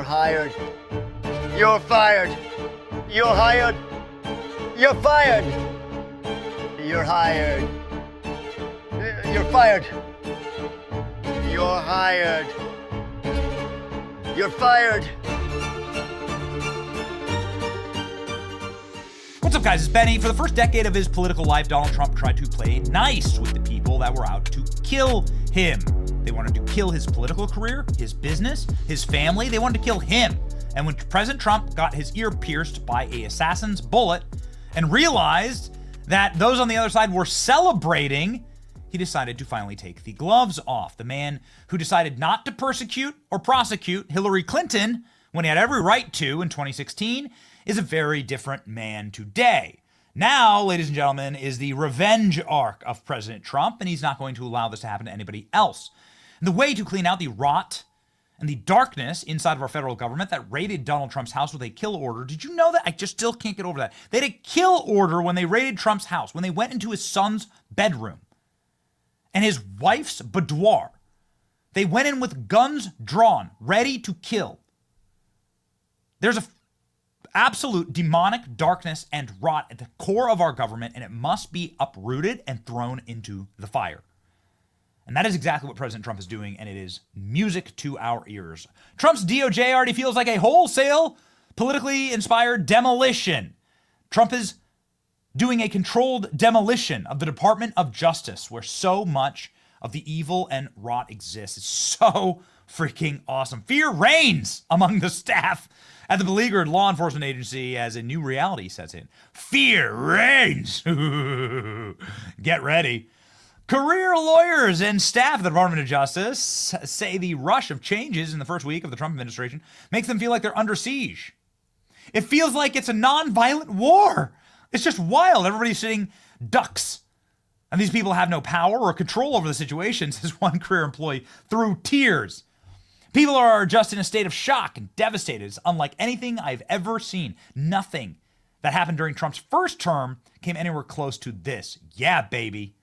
hired. You're fired. You're hired. You're fired. You're hired. You're fired. You're hired. You're fired. What's up, guys? It's Benny. For the first decade of his political life, Donald Trump tried to play nice with the people that were out to kill him. They wanted to kill his political career, his business, his family. They wanted to kill him. And when President Trump got his ear pierced by an assassin's bullet and realized that those on the other side were celebrating, he decided to finally take the gloves off. The man who decided not to persecute or prosecute Hillary Clinton when he had every right to in 2016 is a very different man today. Now, ladies and gentlemen, is the revenge arc of President Trump, and he's not going to allow this to happen to anybody else. And the way to clean out the rot and the darkness inside of our federal government that raided Donald Trump's house with a kill order. Did you know that? I just still can't get over that. They had a kill order when they raided Trump's house, when they went into his son's bedroom and his wife's boudoir. They went in with guns drawn, ready to kill. There's a absolute demonic darkness and rot at the core of our government, and it must be uprooted and thrown into the fire. And that is exactly what President Trump is doing, and it is music to our ears. Trump's DOJ already feels like a wholesale, politically inspired demolition. Trump is doing a controlled demolition of the Department of Justice, where so much of the evil and rot exists. It's so freaking awesome. Fear reigns among the staff at the beleaguered law enforcement agency as a new reality sets in. Fear reigns. Get ready. Career lawyers and staff at the Department of Justice say the rush of changes in the first week of the Trump administration makes them feel like they're under siege. It feels like it's a non-violent war. It's just wild. Everybody's sitting ducks. And these people have no power or control over the situation, says one career employee, through tears. People are just in a state of shock and devastated. It's unlike anything I've ever seen. Nothing that happened during Trump's first term came anywhere close to this. Yeah, baby.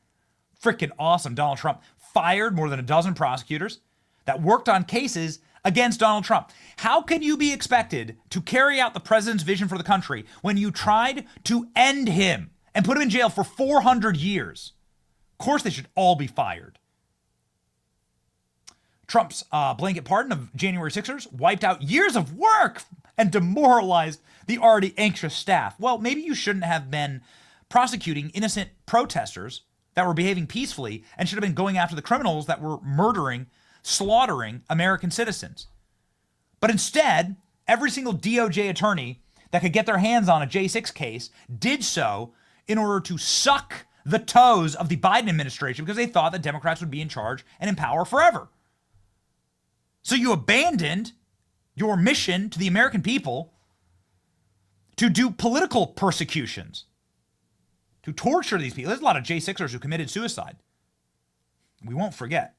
Freaking awesome. Donald Trump fired more than a dozen prosecutors that worked on cases against Donald Trump. How can you be expected to carry out the president's vision for the country when you tried to end him and put him in jail for 400 years? Of course, they should all be fired. Trump's blanket pardon of January 6ers wiped out years of work and demoralized the already anxious staff. Well, maybe you shouldn't have been prosecuting innocent protesters that were behaving peacefully and should have been going after the criminals that were murdering, slaughtering American citizens. But instead, every single DOJ attorney that could get their hands on a J6 case did so in order to suck the toes of the Biden administration because they thought that Democrats would be in charge and in power forever. So you abandoned your mission to the American people to do political persecutions, to torture these people. There's a lot of J6ers who committed suicide. We won't forget.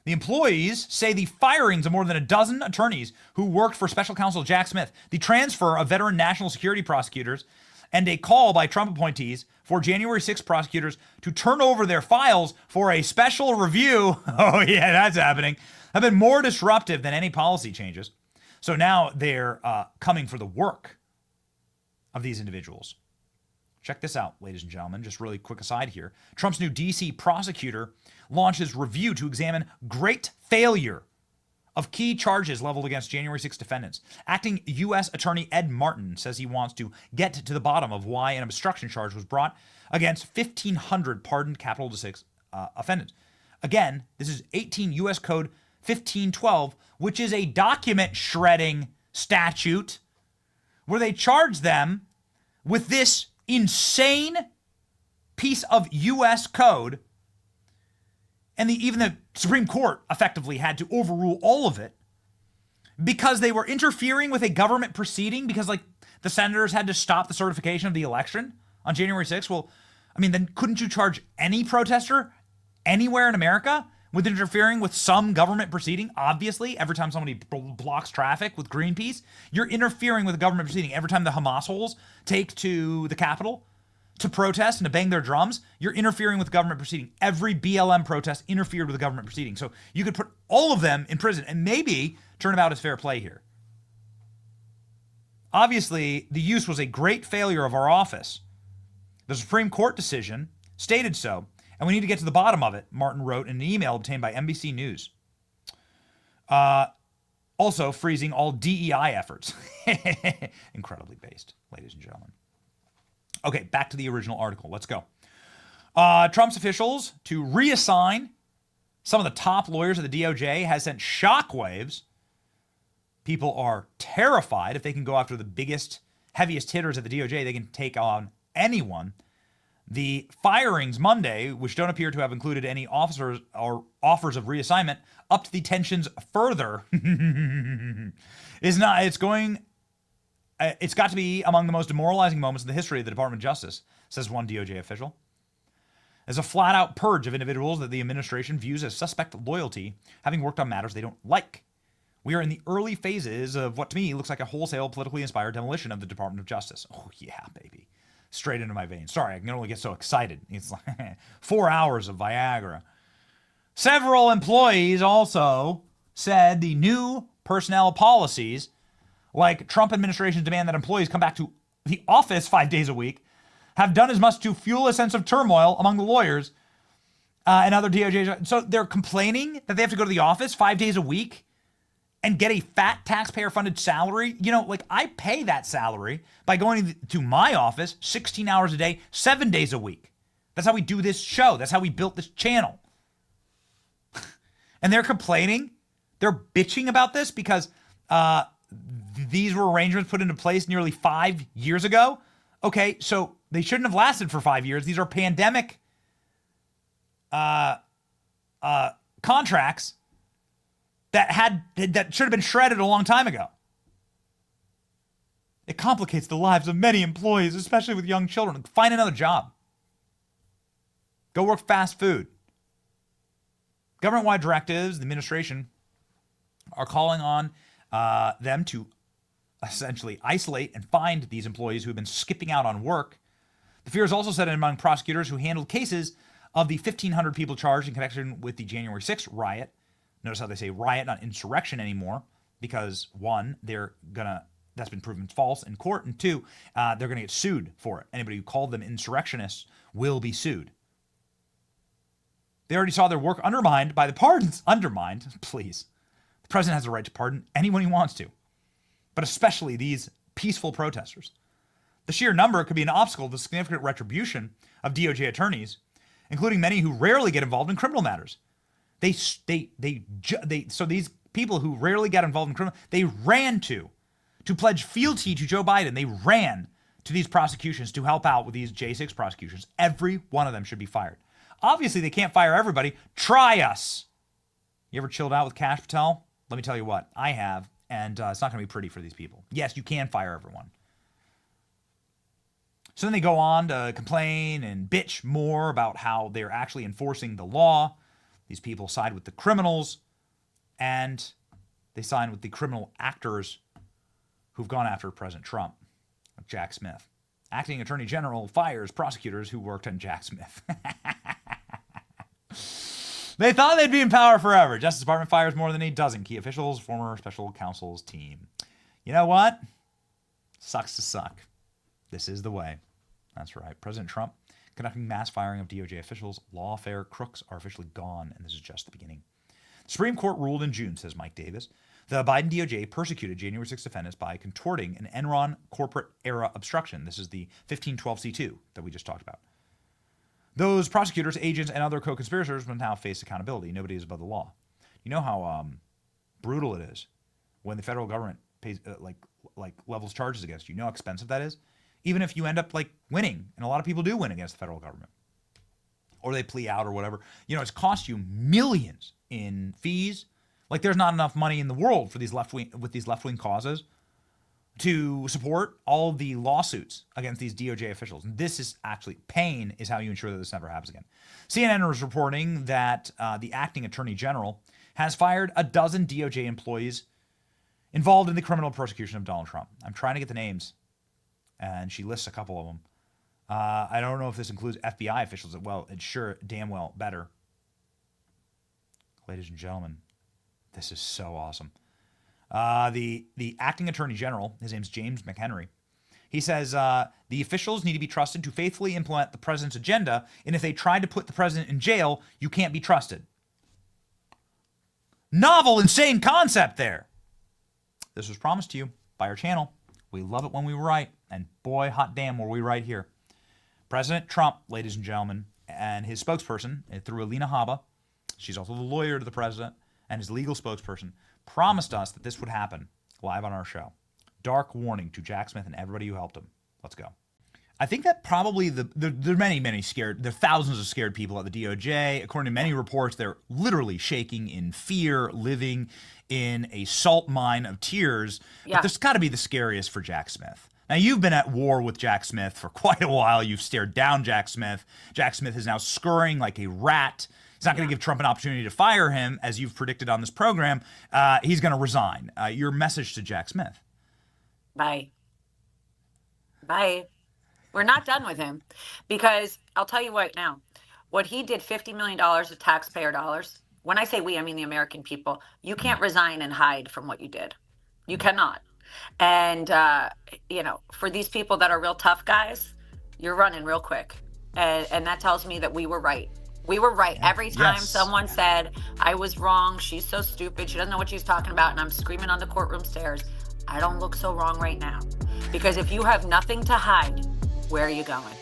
The employees say the firings of more than a dozen attorneys who worked for special counsel Jack Smith, the transfer of veteran national security prosecutors, and a call by Trump appointees for January 6 prosecutors to turn over their files for a special review. Oh yeah, that's happening. Have been more disruptive than any policy changes. So now they're coming for the work of these individuals. Check this out, ladies and gentlemen. Just really quick aside here. Trump's new D.C. prosecutor launches review to examine great failure of key charges leveled against January 6 defendants. Acting U.S. Attorney Ed Martin says he wants to get to the bottom of why an obstruction charge was brought against 1,500 pardoned capital D6 offenders. Again, this is 18 U.S. Code 1512, which is a document shredding statute where they charge them with this insane piece of U.S. code. And even the Supreme Court effectively had to overrule all of it because they were interfering with a government proceeding because, like, the senators had to stop the certification of the election on January 6th. Well, I mean, then couldn't you charge any protester anywhere in America with interfering with some government proceeding? Obviously, every time somebody blocks traffic with Greenpeace, you're interfering with a government proceeding. Every time the Hamas holes take to the Capitol to protest and to bang their drums, you're interfering with the government proceeding. Every BLM protest interfered with the government proceeding. So you could put all of them in prison and maybe turn about as fair play here. Obviously, the use was a great failure of our office. The Supreme Court decision stated so, and we need to get to the bottom of it, Martin wrote in an email obtained by NBC News. Also, freezing all DEI efforts. Incredibly based, ladies and gentlemen. Okay, back to the original article. Let's go. Trump's officials to reassign some of the top lawyers of the DOJ has sent shockwaves. People are terrified if they can go after the biggest, heaviest hitters at the DOJ. They can take on anyone. The firings Monday, which don't appear to have included any officers or offers of reassignment, upped the tensions further. It's got to be among the most demoralizing moments in the history of the Department of Justice, says one DOJ official. As a flat-out purge of individuals that the administration views as suspect loyalty, having worked on matters they don't like. We are in the early phases of what to me looks like a wholesale politically inspired demolition of the Department of Justice. Oh yeah, baby. Straight into my veins. Sorry, I can only get so excited. It's like 4 hours of Viagra. Several employees also said the new personnel policies, like Trump administration's demand that employees come back to the office 5 days a week, have done as much to fuel a sense of turmoil among the lawyers and other DOJ. So they're complaining that they have to go to the office 5 days a week and get a fat taxpayer-funded salary. You know, like I pay that salary by going to my office 16 hours a day, 7 days a week. That's how we do this show. That's how we built this channel. And they're complaining. They're bitching about this because these were arrangements put into place nearly 5 years ago. Okay, so they shouldn't have lasted for 5 years. These are pandemic contracts that should have been shredded a long time ago. It complicates the lives of many employees, especially with young children. Find another job. Go work fast food. Government-wide directives, the administration, are calling on them to essentially isolate and find these employees who have been skipping out on work. The fear is also set in among prosecutors who handled cases of the 1,500 people charged in connection with the January 6th riot. Notice how they say riot, not insurrection anymore, because one, that's been proven false in court, and two, they're gonna get sued for it. Anybody who called them insurrectionists will be sued. They already saw their work undermined by the pardons. Undermined, please. The president has the right to pardon anyone he wants to, but especially these peaceful protesters. The sheer number could be an obstacle to significant retribution of DOJ attorneys, including many who rarely get involved in criminal matters. So these people who rarely get involved in criminal, they ran to pledge fealty to Joe Biden. They ran to these prosecutions to help out with these J6 prosecutions. Every one of them should be fired. Obviously, they can't fire everybody. Try us. You ever chilled out with Kash Patel? Let me tell you what, I have, and it's not going to be pretty for these people. Yes, you can fire everyone. So then they go on to complain and bitch more about how they're actually enforcing the law. These people side with the criminals, and they side with the criminal actors who've gone after President Trump, like Jack Smith. Acting Attorney General fires prosecutors who worked on Jack Smith. They thought they'd be in power forever. Justice Department fires more than 8 key officials, former special counsel's team. You know what? Sucks to suck. This is the way. That's right. President Trump conducting mass firing of DOJ officials. Lawfare crooks are officially gone, and this is just the beginning. The Supreme Court ruled in June, says Mike Davis. The Biden DOJ persecuted January 6 defendants by contorting an Enron corporate era obstruction. This is the 1512C2 that we just talked about. Those prosecutors, agents, and other co-conspirators will now face accountability. Nobody is above the law. You know how brutal it is when the federal government pays like levels charges against you. You know how expensive that is? Even if you end up like winning, and a lot of people do win against the federal government, or they plea out or whatever, you know, it's cost you millions in fees. Like there's not enough money in the world for these left-wing causes to support all the lawsuits against these DOJ officials. And this is actually, pain is how you ensure that this never happens again. CNN was reporting that the acting attorney general has fired 12 DOJ employees involved in the criminal persecution of Donald Trump. I'm trying to get the names, and she lists a couple of them. I don't know if this includes FBI officials as well. It's sure damn well better. Ladies and gentlemen, this is so awesome. The acting attorney general, his name's James McHenry, he says the officials need to be trusted to faithfully implement the president's agenda, and if they try to put the president in jail, you can't be trusted. Novel, insane concept there. This was promised to you by our channel. We love it when we write, and boy, hot damn, were we right here. President Trump, ladies and gentlemen, and his spokesperson, through Alina Habba, she's also the lawyer to the president, and his legal spokesperson, promised us that this would happen live on our show. Dark warning to Jack Smith and everybody who helped him. Let's go. I think that probably there are many scared, there are thousands of scared people at the DOJ. According to many reports, they're literally shaking in fear, living in a salt mine of tears. Yeah. But there's got to be the scariest for Jack Smith. Now, you've been at war with Jack Smith for quite a while. You've stared down Jack Smith. Jack Smith is now scurrying like a rat. He's not going to give Trump an opportunity to fire him, as you've predicted on this program. He's going to resign. Your message to Jack Smith? Bye. We're not done with him, because I'll tell you right now, what he did, $50 million of taxpayer dollars. When I say we, I mean the American people. You can't resign and hide from what you did. You cannot. And, for these people that are real tough guys, you're running real quick. And that tells me that we were right. We were right. Every time someone said, I was wrong, she's so stupid, she doesn't know what she's talking about, and I'm screaming on the courtroom stairs, I don't look so wrong right now. Because if you have nothing to hide, where are you going?